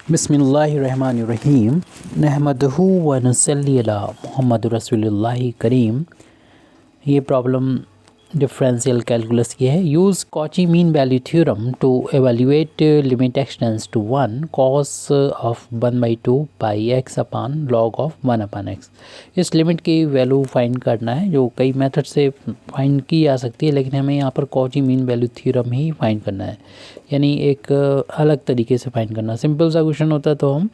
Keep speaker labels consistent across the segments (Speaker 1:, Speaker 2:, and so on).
Speaker 1: बिस्मिल्लाहिर्रहमानिर्रहीम नहमदहू व नसल्ली अला मुहम्मद रसूलुल्लाहि करीम। ये प्रॉब्लम डिफरेंशियल कैलकुलस की है। Use Cauchy mean value theorem to evaluate limit x tends to 1 cos of 1/2 pi x upon log of 1 upon x. इस limit की वैल्यू फाइंड करना है, जो कई मेथड से फाइंड की जा सकती है, लेकिन हमें यहाँ पर कॉची मीन वैल्यू थ्योरम ही फाइंड करना है, यानी एक अलग तरीके से फाइंड करना। सिंपल सा क्वेश्चन होता तो हम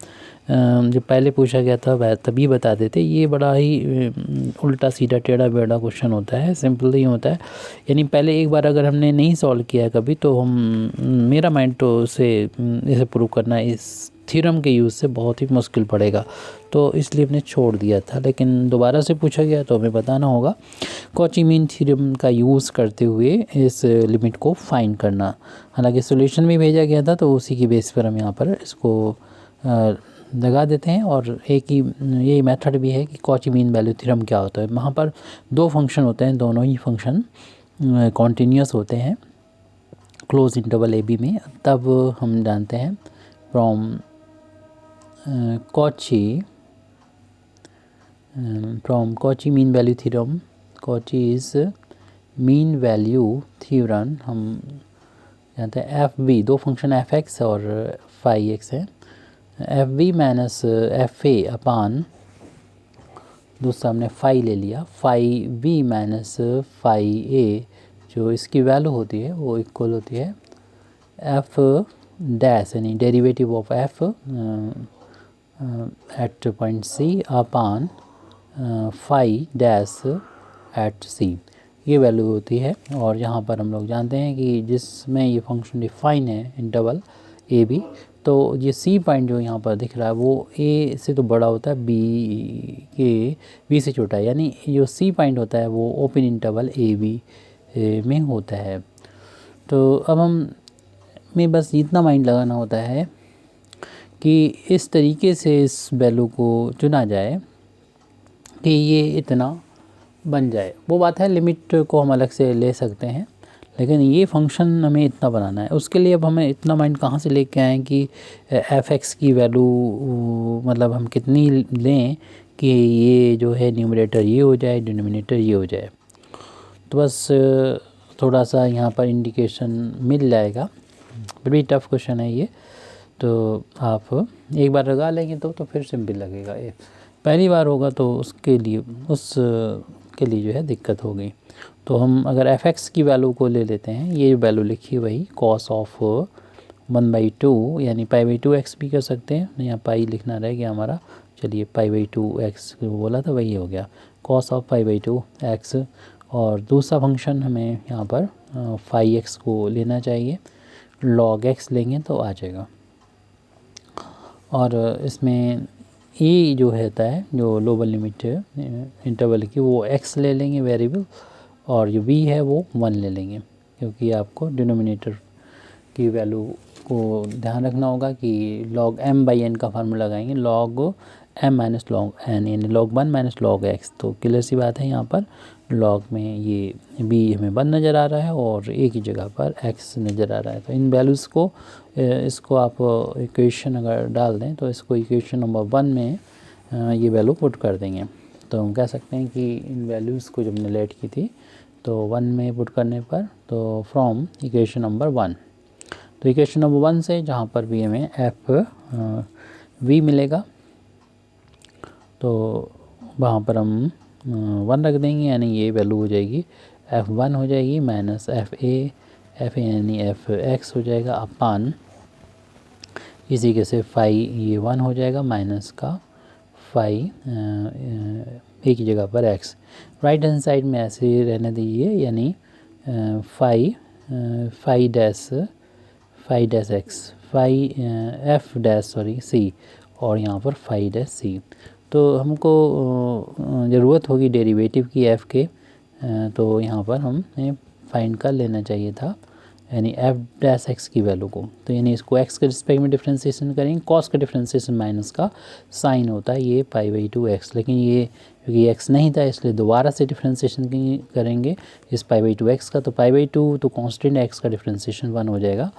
Speaker 1: जो पहले पूछा गया था वह तभी बता देते। ये बड़ा ही उल्टा सीधा टेढ़ा बेढ़ा क्वेश्चन होता है, सिंपल नहीं होता है। यानी पहले एक बार अगर हमने नहीं सॉल्व किया कभी, तो मेरा माइंड तो उसे इसे प्रूव करना इस थ्योरम के यूज़ से बहुत ही मुश्किल पड़ेगा, तो इसलिए हमने छोड़ दिया था। लेकिन दोबारा से पूछा गया तो हमें बताना होगा कॉची मीन थ्योरम का यूज़ करते हुए इस लिमिट को फाइंड करना। हालांकि सॉल्यूशन भी भेजा गया था, तो उसी की बेस पर हम यहाँ पर इसको लगा देते हैं। और एक ही यही मेथड भी है कि कॉची मीन वैल्यू थ्योरम क्या होता है। वहाँ पर दो फंक्शन होते हैं, दोनों ही फंक्शन कॉन्टीन्यूअस होते हैं क्लोज इंटरवल ए बी में। तब हम जानते हैं from Cauchy mean value theorem, Cauchy is mean value theorem, हम जानते हैं एफ बी, दो फंक्शन एफ एक्स और फाई एक्स है, F B minus F A upon, दूसरा हमने फाई ले लिया, phi B minus phi A, जो इसकी वैल्यू होती है वो इक्वल होती है एफ डैश, यानी derivative of F at point C upon phi dash at C, ये वैल्यू होती है। और यहाँ पर हम लोग जानते हैं कि जिसमें ये फंक्शन डिफाइन है इंटरवल ए बी, तो ये सी पॉइंट जो यहाँ पर दिख रहा है वो ए से तो बड़ा होता है, बी से छोटा है, यानी जो सी पॉइंट होता है वो ओपन इंटरवल ए बी में होता है। तो अब हमें बस इतना माइंड लगाना होता है कि इस तरीके से इस वैल्यू को चुना जाए कि ये इतना बन जाए। वो बात है, लिमिट को हम अलग से ले सकते हैं, लेकिन ये फंक्शन हमें इतना बनाना है। उसके लिए अब हमें इतना माइंड कहाँ से लेके आएँ कि एफ एक्स की वैल्यू मतलब हम कितनी लें कि ये जो है न्यूमरेटर ये हो जाए, डिनोमिनेटर ये हो जाए। तो बस थोड़ा सा यहाँ पर इंडिकेशन मिल जाएगा। बड़ी टफ क्वेश्चन है ये, तो आप एक बार लगा लेंगे तो फिर सिंपल लगेगा। ये पहली बार होगा तो उसके लिए जो है दिक्कत होगी। तो हम अगर एफ एक्स की वैल्यू को ले लेते हैं, ये वैल्यू लिखी वही कॉस ऑफ 1/2, यानी π/2 एक्स भी कर सकते हैं, यहाँ पाई लिखना रह गया हमारा, चलिए π/2 एक्स बोला था वही हो गया, कॉस ऑफ π/2 एक्स। और दूसरा फंक्शन हमें यहाँ पर फाई एक्स को लेना चाहिए, लॉग एक्स लेंगे तो आ जाएगा। और इसमें ए जो रहता है, जो लोअर लिमिट इंटरवल की, वो एक्स ले लेंगे वेरिएबल, और जो बी है वो 1 ले लेंगे, क्योंकि आपको डिनोमिनेटर की वैल्यू को ध्यान रखना होगा कि log m/n का फार्मूला लगाएंगे, log m minus log n, यानी log 1 माइनस log x। तो क्लियर सी बात है, यहाँ पर log में ये b हमें 1 नज़र आ रहा है और a की जगह पर x नज़र आ रहा है। तो इन वैल्यूज़ को इसको आप इक्वेशन अगर डाल दें तो इसको इक्वेशन नंबर 1 में ये वैल्यू पुट कर देंगे। तो हम कह सकते हैं कि इन वैल्यूज़ को जब हमने लेट की थी तो 1 में पुट करने पर, तो फ्रॉम इक्वेशन नंबर 1, तो इक्वेशन नंबर 1 से जहाँ पर भी हमें एफ वी मिलेगा तो वहाँ पर हम 1 रख देंगे, यानी ये वैल्यू हो जाएगी f1 हो जाएगी माइनस एफ ए यानी एफ एक्स हो जाएगा अपान, इसी के से फाई ये 1 हो जाएगा माइनस का फाई ए की जगह पर एक्स। राइट हैंड साइड में ऐसे ही रहने दीजिए, यानी phi dash x, phi f dash sorry c, और यहाँ पर फाई डैश सी। तो हमको ज़रूरत होगी डेरिवेटिव की एफ़ के, तो यहाँ पर हमें फाइंड कर लेना चाहिए था, यानी एफ डैश एक्स की वैल्यू को। तो यानी इसको एक्स के रिस्पेक्ट में डिफ्रेंशिएशन करेंगे, कॉस का डिफ्रेंशिएशन माइनस का साइन होता है ये π/2 एक्स, लेकिन ये क्योंकि एक्स नहीं था इसलिए दोबारा से डिफ्रेंशिएशन करेंगे इस π/2 एक्स का। तो π/2 तो कांस्टेंट एक्स का डिफ्रेंशिएशन 1 हो जाएगा,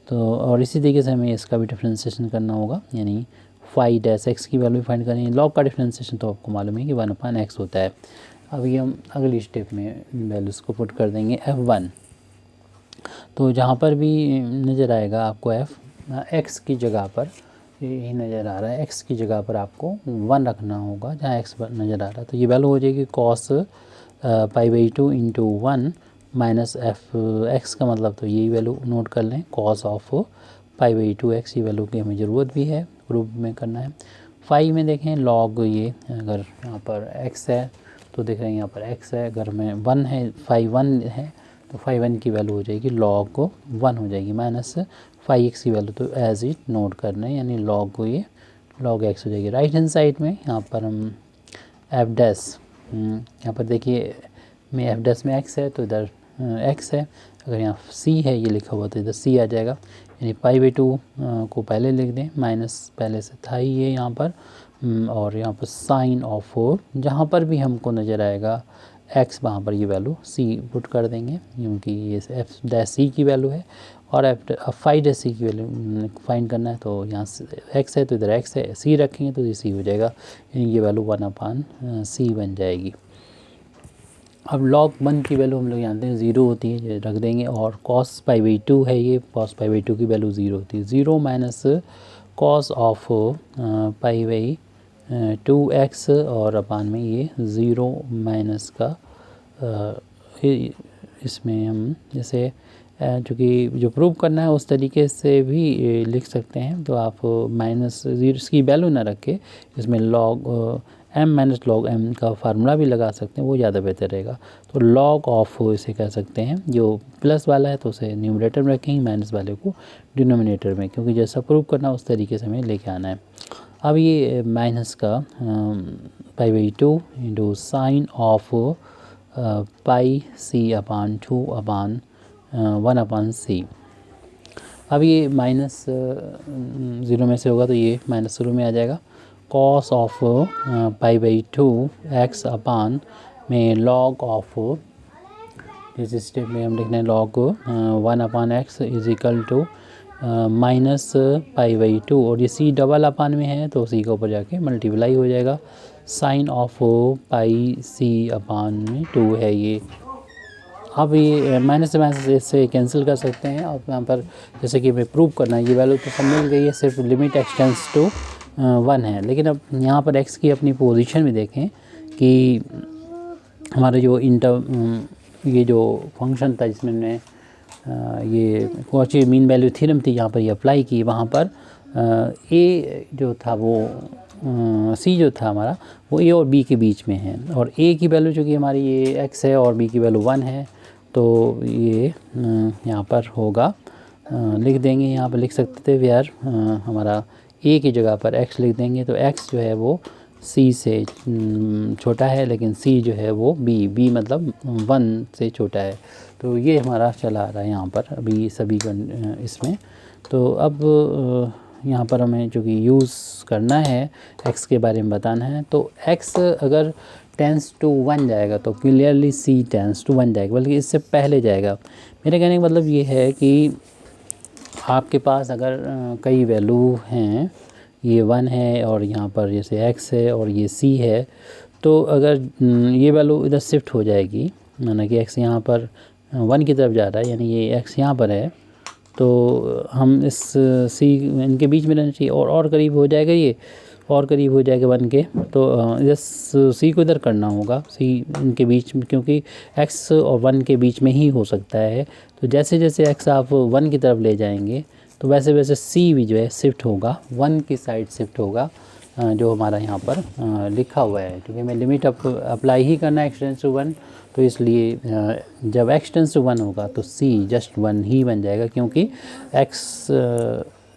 Speaker 1: तो और इसी तरीके से हमें इसका भी डिफ्रेंशिएशन करना होगा, यानी फाई डैश एक्स की वैल्यू फाइंड करेंगे। लॉग का डिफ्रेंशिएशन तो आपको मालूम है कि 1/x होता है। अभी हम अगली स्टेप में वैल्यूज़ को पुट कर देंगे f1। तो जहाँ पर भी नज़र आएगा आपको x की जगह पर, यही नज़र आ रहा है, x की जगह पर आपको 1 रखना होगा जहाँ x पर नज़र आ रहा है। तो ये वैल्यू हो जाएगी cos π/2 इंटू 1 माइनस x का मतलब तो यही वैल्यू नोट कर लें, cos ऑफ π/2 x। ये वैल्यू की हमें ज़रूरत भी है, प्रूफ में करना है। फाई में देखें लॉग, ये अगर यहाँ पर x है तो देख रहे हैं यहाँ पर x है, अगर में 1 है, फाई 1 है तो फाई 1 की वैल्यू हो जाएगी लॉग को 1 हो जाएगी, माइनस फाई x की वैल्यू तो एज इट नोट करना है, यानी लॉग को ये लॉग x हो जाएगी। राइट हैंड साइड में यहाँ पर हम एफ डैश, यहाँ पर देखिए में एफ डैश में x है तो इधर x है, अगर यहाँ c है ये लिखा हुआ तो इधर c आ जाएगा, यानी π/2 को पहले लिख दें, माइनस पहले से था ही ये यहाँ पर, और यहाँ पर साइन ऑफ जहाँ पर भी हमको नज़र आएगा x वहाँ पर ये वैल्यू c पुट कर देंगे, क्योंकि ये एफ डैश c की वैल्यू है और फाई डैश c की वैल्यू फाइंड करना है। तो यहाँ x है तो इधर x है, c रखेंगे तो ये c हो जाएगा, यानी ये वैल्यू 1/c बन जाएगी। अब log 1 की वैल्यू हम लोग जानते हैं 0 होती है, ये रख देंगे, और cos π/2 है, ये cos π/2 की वैल्यू 0 होती है। 0 माइनस cos ऑफ π/2x और अपान में ये 0 माइनस का इसमें हम जैसे चूँकि जो प्रूव करना है उस तरीके से भी लिख सकते हैं, तो आप माइनस 0 इसकी वैल्यू ना रखें, इसमें log m minus log m का फार्मूला भी लगा सकते हैं, वो ज़्यादा बेहतर रहेगा। तो log ऑफ इसे कह सकते हैं, जो प्लस वाला है तो उसे न्यूमरेटर में रखेंगे, माइनस वाले को डिनोमिनेटर में, क्योंकि जैसा प्रूव करना उस तरीके से हमें लेके आना है। अब ये माइनस का π/2 into sine of πc/2 upon 1/c। अब ये माइनस 0 में से होगा तो ये माइनस शुरू में आ जाएगा, cos ऑफ π/2 x अपान में log ऑफ, इस स्टेप में हम लिख रहे हैं log 1/x is equal to minus π/2, और ये c डबल अपान में है तो c का ऊपर जाके मल्टीप्लाई हो जाएगा, साइन ऑफ πc/2 है ये। अब ये माइनस से माइनस इससे कैंसिल कर सकते हैं, और यहाँ पर जैसे कि हमें प्रूव करना है, ये वैल्यू तो सब मिल गई है, सिर्फ लिमिट एक्सटेंड्स टू 1 है। लेकिन अब यहाँ पर x की अपनी पोजीशन भी देखें कि हमारे जो ये जो फंक्शन था जिसमें हमने ये कॉची मीन वैल्यू थ्योरम थी, यहाँ पर ये अप्लाई की, वहाँ पर a जो था वो c जो था हमारा वो a और b के बीच में है, और a की वैल्यू चूँकि हमारी ये x है और b की वैल्यू 1 है, तो ये यहाँ पर होगा, लिख देंगे, यहाँ पर लिख सकते थे वेयर हमारा a की जगह पर x लिख देंगे, तो x जो है वो c से छोटा है, लेकिन c जो है वो b मतलब 1 से छोटा है। तो ये हमारा चला आ रहा है यहाँ पर अभी सभी इसमें। तो अब यहाँ पर हमें जो कि यूज़ करना है, x के बारे में बताना है, तो x अगर टेंस टू 1 जाएगा तो क्लियरली c टेंस टू 1 जाएगा, बल्कि इससे पहले जाएगा। मेरे कहने का मतलब ये है कि आपके पास अगर कई वैल्यू हैं, ये 1 है और यहाँ पर जैसे x है और ये c है, तो अगर ये वैल्यू इधर शिफ्ट हो जाएगी, माना कि x यहाँ पर 1 की तरफ जा रहा है, यानी ये x यहाँ पर है, तो हम इस c इनके बीच में रहना चाहिए, और करीब हो जाएगा, ये और करीब हो जाएगा 1 के, तो इधर c को इधर करना होगा, c इनके बीच में, क्योंकि x और 1 के बीच में ही हो सकता है। तो जैसे जैसे x आप 1 की तरफ ले जाएंगे तो वैसे वैसे c भी जो है शिफ्ट होगा, 1 की साइड शिफ्ट होगा, जो हमारा यहाँ पर लिखा हुआ है। क्योंकि हमें लिमिट अप्लाई ही करना है x टेंस टू 1, तो इसलिए जब x टेंस टू 1 होगा तो c जस्ट 1 ही बन जाएगा, क्योंकि x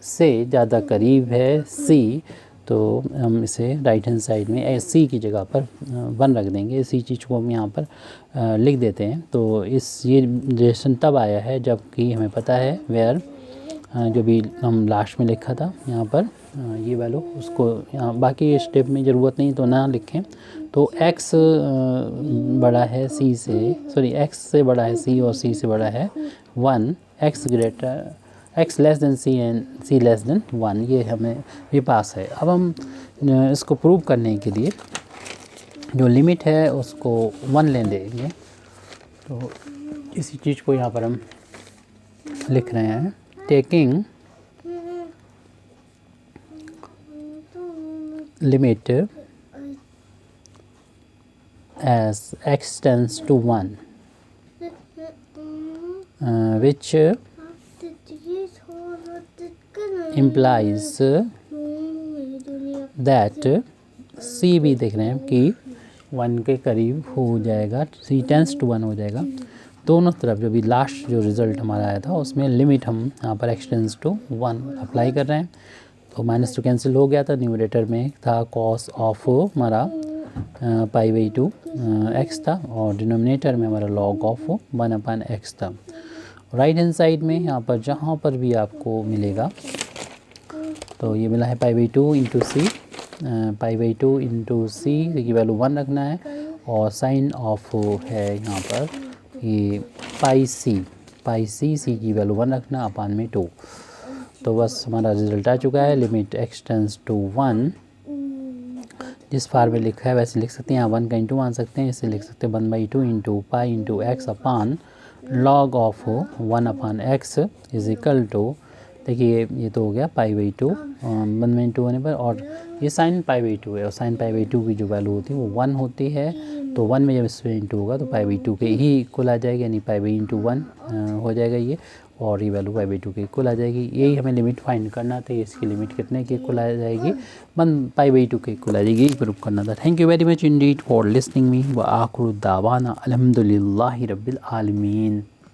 Speaker 1: से ज़्यादा करीब है c, तो हम इसे राइट हैंड साइड में c की जगह पर 1 रख देंगे। इसी चीज़ को हम यहाँ पर लिख देते हैं। तो ये रिलेशन तब आया है जबकि हमें पता है वेयर जो भी हम लास्ट में लिखा था यहाँ पर ये वैल्यू, उसको यहाँ बाकी स्टेप में ज़रूरत नहीं तो ना लिखें। तो x बड़ा है c से, सॉरी x से बड़ा है c और c से बड़ा है 1, x greater x less than c and c less than 1, ये हमें ये पास है। अब हम इसको प्रूव करने के लिए जो लिमिट है उसको 1 ले देंगे। तो इसी चीज़ को यहाँ पर हम लिख रहे हैं, taking limit as x tends to 1 which implies that c भी देख रहे हैं कि 1 के करीब हो जाएगा, c tends to 1 हो जाएगा। दोनों तरफ जो भी लास्ट जो रिज़ल्ट हमारा आया था उसमें लिमिट हम यहाँ पर x tends to 1 अप्लाई कर रहे हैं। तो माइनस टू कैंसिल हो गया था, न्यूमरेटर में था कॉस ऑफ हमारा π/2 x था और डिनोमिनेटर में हमारा log ऑफ 1/x था। राइट हैंड साइड में यहाँ पर जहाँ पर भी आपको मिलेगा, तो ये मिला है π/2 इंटू सी, π/2 इंटू सी की वैल्यू 1 रखना है और साइन ऑफ है यहाँ पर ये πc की वैल्यू 1 रखना अपान में 2। तो बस हमारा रिजल्ट आ चुका है। लिमिट x टेंस टू 1 जिस फार में लिखा है वैसे लिख सकते हैं, यहाँ 1 का इंटू मान सकते हैं, इसे लिख सकते हैं 1/2 into pi into x upon log of 1/x is equal to, देखिए ये तो हो गया π/2 1/2 होने पर, और ये साइन π/2 है और साइन π/2 की जो वैल्यू होती है वो 1 होती है। तो 1 में जब इसमें इंटू होगा तो π/2 के ही इक्वल आ जाएगा, यानी π/1 हो जाएगा ये, और ये वैल्यू π/2 के इक्वल आ जाएगी। यही हमें लिमिट फाइंड करना था, इसकी लिमिट कितने के इक्वल आ जाएगी, 1 π/2 के इक्वल आ जाएगी, यही प्रूव करना था। Thank you very much Indeed for listening me व आखिर दावाना अल्हम्दुलिल्लाहि रब्बिल आलमीन।